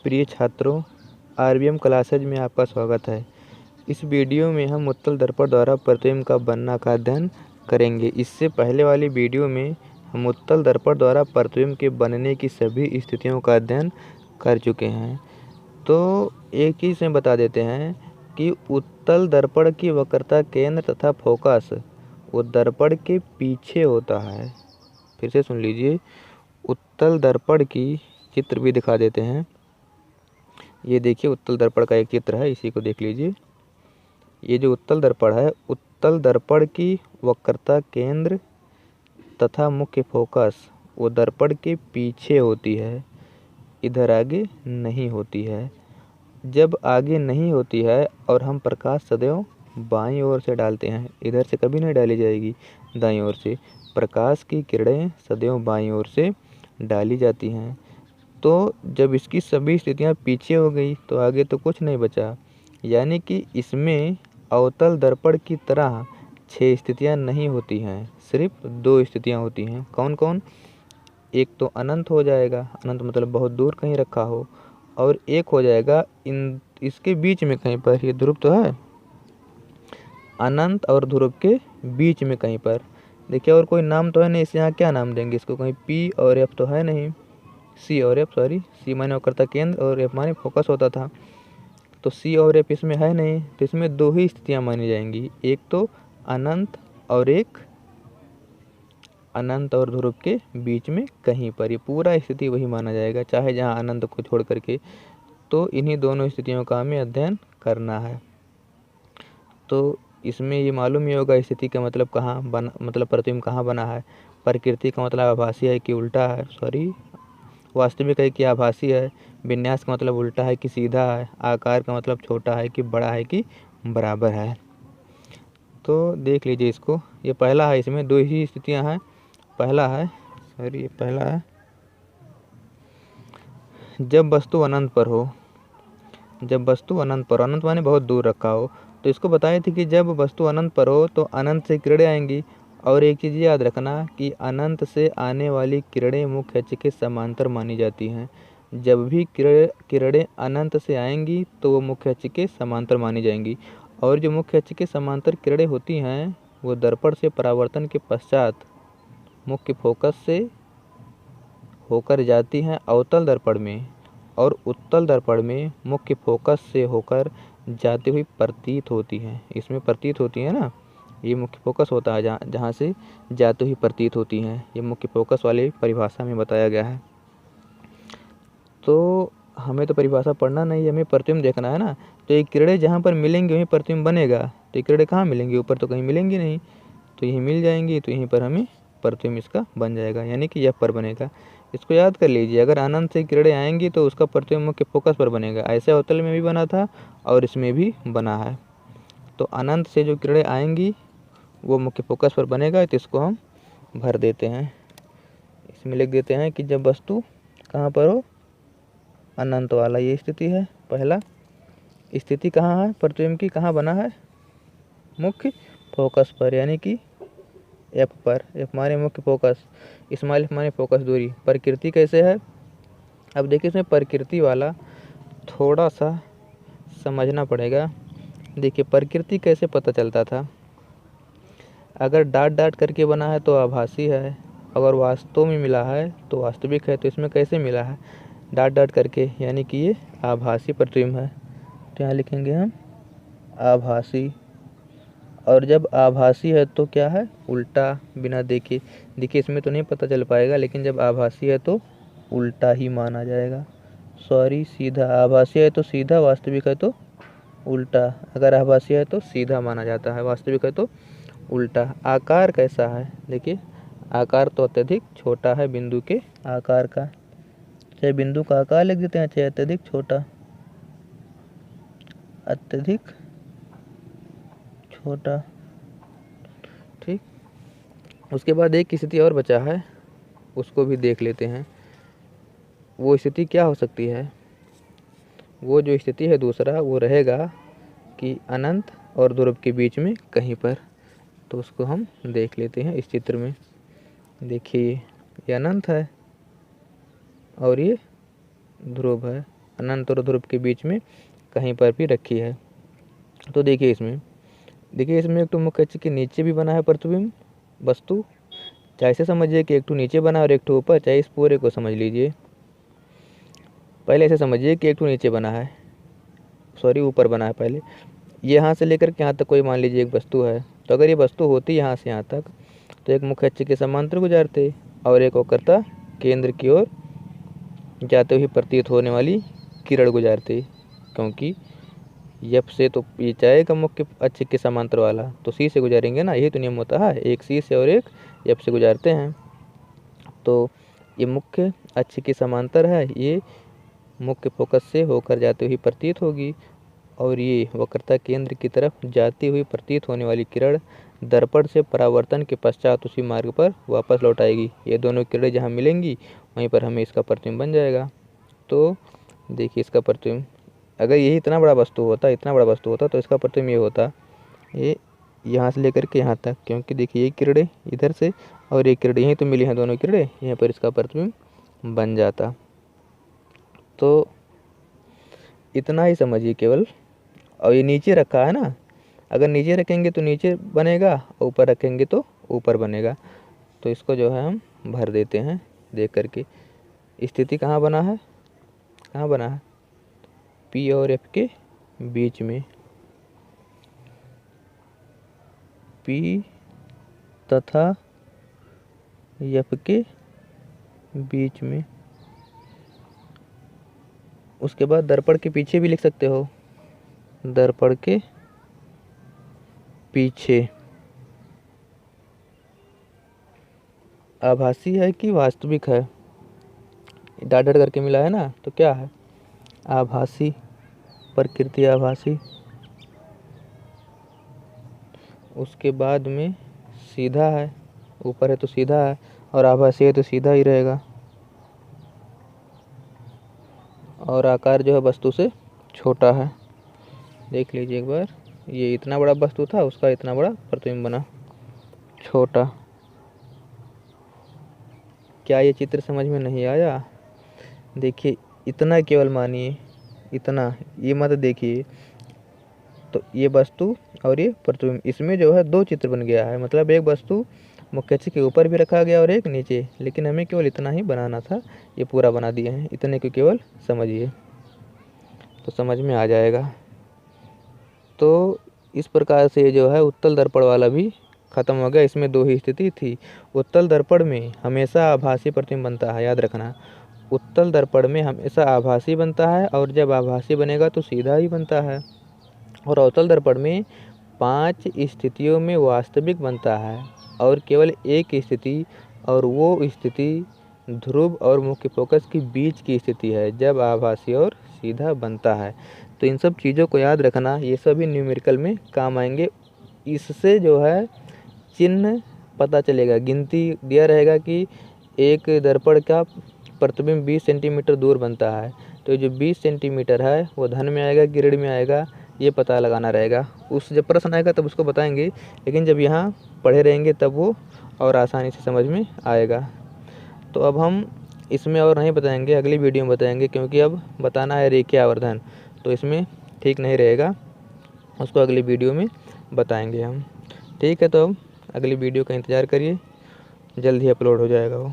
प्रिय छात्रों, RBM classes में आपका स्वागत है। इस वीडियो में हम उत्तल दर्पण द्वारा प्रतिबिंब का बनना का अध्ययन करेंगे। इससे पहले वाली वीडियो में हम उत्तल दर्पण द्वारा प्रतिबिंब के बनने की सभी स्थितियों का अध्ययन कर चुके हैं। तो एक चीज़ में बता देते हैं कि उत्तल दर्पण की वक्रता केंद्र तथा फोकस वो दर्पण के पीछे होता है। फिर से सुन लीजिए, उत्तल दर्पण की चित्र भी दिखा देते हैं। ये देखिए, उत्तल दर्पण का एक चित्र है, इसी को देख लीजिए। ये जो उत्तल दर्पण है, उत्तल दर्पण की वक्रता केंद्र तथा मुख्य फोकस वो दर्पण के पीछे होती है, इधर आगे नहीं होती है। जब आगे नहीं होती है और हम प्रकाश सदैव बाईं ओर से डालते हैं, इधर से कभी नहीं डाली जाएगी, दाईं ओर से। प्रकाश की किरणें सदैव बाईं ओर से डाली जाती हैं। तो जब इसकी सभी स्थितियां पीछे हो गई तो आगे तो कुछ नहीं बचा। यानी कि इसमें अवतल दर्पण की तरह 6 स्थितियां नहीं होती हैं, सिर्फ 2 स्थितियां होती हैं। कौन कौन? एक तो अनंत हो जाएगा, अनंत मतलब बहुत दूर कहीं रखा हो, और एक हो जाएगा इसके बीच में कहीं पर। ये ध्रुव तो है, अनंत और ध्रुव के बीच में कहीं पर। देखिए, और कोई नाम तो है नहीं, इसे यहाँ क्या नाम देंगे इसको? कहीं पी और एफ तो है नहीं, सी और एफ, सॉरी, सी माने वक्रता केंद्र और एफ माने फोकस होता था, तो सी और एफ इसमें है नहीं। तो इसमें 2 ही स्थितियां मानी जाएंगी, एक तो अनंत और एक अनंत और ध्रुव के बीच में कहीं पर। ये पूरा स्थिति वही माना जाएगा, चाहे जहाँ अनंत को छोड़ करके। तो इन्हीं दोनों स्थितियों का हमें अध्ययन करना है। तो इसमें ये मालूम ही होगा स्थिति का मतलब कहाँ बना, मतलब प्रतिबिंब कहाँ बना है। प्रकृति का मतलब आभासी है कि उल्टा है, सॉरी, वास्तविक है कि आभासी है। विन्यास का मतलब उल्टा है कि सीधा है। आकार का मतलब छोटा है कि बड़ा है कि बराबर है। तो देख लीजिए इसको, ये पहला है, इसमें 2 ही स्थितियां हैं। पहला है, सॉरी, ये पहला है, जब वस्तु अनंत पर हो। जब वस्तु अनंत पर, अनंत माने बहुत दूर रखा हो। तो इसको बताए थे कि जब वस्तु अनंत पर हो तो अनंत से किरणें आएंगी। और एक चीज़ याद रखना कि अनंत से आने वाली किरणें मुख्य अक्ष के समांतर मानी जाती हैं। जब भी किरणें अनंत से आएंगी तो वो मुख्य अक्ष के समांतर मानी जाएंगी। और जो मुख्य अक्ष के समांतर किरणें होती हैं वो दर्पण से परावर्तन के पश्चात मुख्य फोकस से होकर जाती हैं अवतल दर्पण में, और उत्तल दर्पण में मुख्य फोकस से होकर जाती हुई प्रतीत होती हैं। इसमें प्रतीत होती है ना, ये मुख्य फोकस होता है जहाँ से जाती हुई प्रतीत होती हैं। ये मुख्य फोकस वाली परिभाषा में बताया गया है। तो हमें तो परिभाषा पढ़ना नहीं है, हमें प्रतिबिंब देखना है ना। तो ये किरणें जहाँ पर मिलेंगी वहीं प्रतिबिंब बनेगा। तो ये किरणें कहाँ मिलेंगी? ऊपर तो कहीं मिलेंगी नहीं, तो यहीं मिल जाएंगी, तो यहीं पर हमें प्रतिबिंब इसका बन जाएगा, यानी कि यह पर बनेगा। इसको याद कर लीजिए, अगर अनंत से किरणें आएंगी तो उसका प्रतिबिंब मुख्य फोकस पर बनेगा। ऐसे अवतल में भी बना था और इसमें भी बना है। तो अनंत से जो किरणें आएंगी वो मुख्य फोकस पर बनेगा। तो इसको हम भर देते हैं, इसमें लिख देते हैं कि जब वस्तु कहाँ पर हो, अनंत वाला, ये स्थिति है। पहला स्थिति कहाँ है प्रतिबिंब की, कहाँ बना है? मुख्य फोकस पर, यानी कि एफ पर। एफ माने मुख्य फोकस, स्मॉल एफ माने फोकस दूरी। प्रकृति कैसे है? अब देखिए, इसमें प्रकृति वाला थोड़ा सा समझना पड़ेगा। देखिए, प्रकृति कैसे पता चलता था? अगर डाट डाट करके बना है तो आभासी है, अगर वास्तव में मिला है तो वास्तविक है। तो इसमें कैसे मिला है? डाट डाट करके, यानी कि ये आभासी प्रतिबिंब है। तो यहाँ लिखेंगे हम आभासी। और जब आभासी है तो क्या है? उल्टा, बिना देखे। देखिए, इसमें तो नहीं पता चल पाएगा, लेकिन जब आभासी है तो उल्टा ही माना जाएगा। सॉरी, सीधा। आभासी है तो सीधा, वास्तविक है तो उल्टा। अगर आभासी है तो सीधा माना जाता है, वास्तविक है तो उल्टा। आकार कैसा है? देखिए, आकार तो अत्यधिक छोटा है बिंदु के आकार का। चाहे बिंदु का आकार लिख देते हैं, चाहे अत्यधिक छोटा, अत्यधिक छोटा। ठीक, उसके बाद एक स्थिति और बचा है, उसको भी देख लेते हैं। वो स्थिति क्या हो सकती है? वो जो स्थिति है दूसरा, वो रहेगा कि अनंत और ध्रुव के बीच में कहीं पर। तो उसको हम देख लेते हैं इस चित्र में। देखिए, ये अनंत है और ये ध्रुव है। अनंत और ध्रुव के बीच में कहीं पर भी रखी है। तो देखिए इसमें एक तो मुख्य अक्ष के नीचे भी बना है प्रतिबिंब वस्तु, चाहे ऐसे समझिए कि एक तो नीचे बना और एक तो ऊपर, चाहे इस पूरे को समझ लीजिए। पहले ऐसे समझिए कि एक तो नीचे बना है, सॉरी ऊपर बना है। पहले यहाँ से लेकर के यहाँ तक कोई मान लीजिए एक वस्तु है, तो अगर ये वस्तु होती यहाँ से यहाँ तक तो एक मुख्य अक्ष के समांतर गुजारते और एक वक्रता केंद्र की ओर जाते हुए प्रतीत होने वाली किरण गुजारते, क्योंकि एफ से तो ये जाएगा मुख्य अक्ष के समांतर वाला, तो सी से गुजारेंगे ना, यही तो नियम होता है, एक सी से और एक एफ से गुजारते हैं। तो ये मुख्य अक्ष के समांतर है, ये मुख्य फोकस से होकर जाते हुए प्रतीत होगी और ये वक्रता केंद्र की तरफ जाती हुई प्रतीत होने वाली किरण दर्पण से परावर्तन के पश्चात उसी मार्ग पर वापस लौट आएगी। ये दोनों किरणें जहाँ मिलेंगी वहीं पर हमें इसका प्रतिबिंब बन जाएगा। तो देखिए इसका प्रतिबिंब, अगर यही इतना बड़ा वस्तु होता तो इसका प्रतिबिंब ये होता, ये यहाँ से लेकर के यहाँ तक, क्योंकि देखिए ये किरणें इधर से और एक किरण यहीं तो मिली हैं, दोनों किरणें यहाँ पर इसका प्रतिबिंब बन जाता। तो इतना ही समझिए केवल। और ये नीचे रखा है ना, अगर नीचे रखेंगे तो नीचे बनेगा और ऊपर रखेंगे तो ऊपर बनेगा। तो इसको जो है हम भर देते हैं देख करके। स्थिति कहाँ बना है, पी और एफ के बीच में, पी तथा एफ के बीच में। उसके बाद दर्पण के पीछे भी लिख सकते हो, दर्पण के पीछे। आभासी है कि वास्तविक है, डाट डाट करके मिला है ना, तो क्या है आभासी, प्रकृति आभासी। उसके बाद में सीधा है, ऊपर है तो सीधा है और आभासी है तो सीधा ही रहेगा, और आकार जो है वस्तु से छोटा है। देख लीजिए एक बार, ये इतना बड़ा वस्तु था, उसका इतना बड़ा प्रतिबिंब बना छोटा। क्या ये चित्र समझ में नहीं आया? देखिए इतना केवल मानिए, इतना ये मत देखिए। तो ये वस्तु और ये प्रतिबिंब, इसमें जो है दो चित्र बन गया है, मतलब एक वस्तु मुख्य अक्ष के ऊपर भी रखा गया और एक नीचे, लेकिन हमें केवल इतना ही बनाना था, ये पूरा बना दिए हैं। इतने को केवल समझिए तो समझ में आ जाएगा। तो इस प्रकार से जो है उत्तल दर्पण वाला भी खत्म हो गया। इसमें दो ही स्थिति थी। उत्तल दर्पण में हमेशा आभासी प्रतिबिंब बनता है, याद रखना, उत्तल दर्पण में हमेशा आभासी बनता है और जब आभासी बनेगा तो सीधा ही बनता है। और अवतल दर्पण में 5 स्थितियों में वास्तविक बनता है और केवल एक स्थिति, और वो स्थिति ध्रुव और मुख्य फोकस के बीच की स्थिति है जब आभासी और सीधा बनता है। तो इन सब चीज़ों को याद रखना, ये सभी न्यूमेरिकल में काम आएंगे। इससे जो है चिन्ह पता चलेगा, गिनती दिया रहेगा कि एक दर्पण का प्रतिबिंब 20 सेंटीमीटर दूर बनता है, तो जो 20 सेंटीमीटर है वो धन में आएगा कि ऋण में आएगा, ये पता लगाना रहेगा। उस जब प्रश्न आएगा तब उसको बताएंगे, लेकिन जब यहाँ पढ़े रहेंगे तब वो और आसानी से समझ में आएगा। तो अब हम इसमें और नहीं बताएंगे, अगली वीडियो में बताएंगे, क्योंकि अब बताना है रेखीय आवर्धन, तो इसमें ठीक नहीं रहेगा, उसको अगली वीडियो में बताएंगे हम। ठीक है, तो अब अगली वीडियो का इंतज़ार करिए, जल्द ही अपलोड हो जाएगा वो।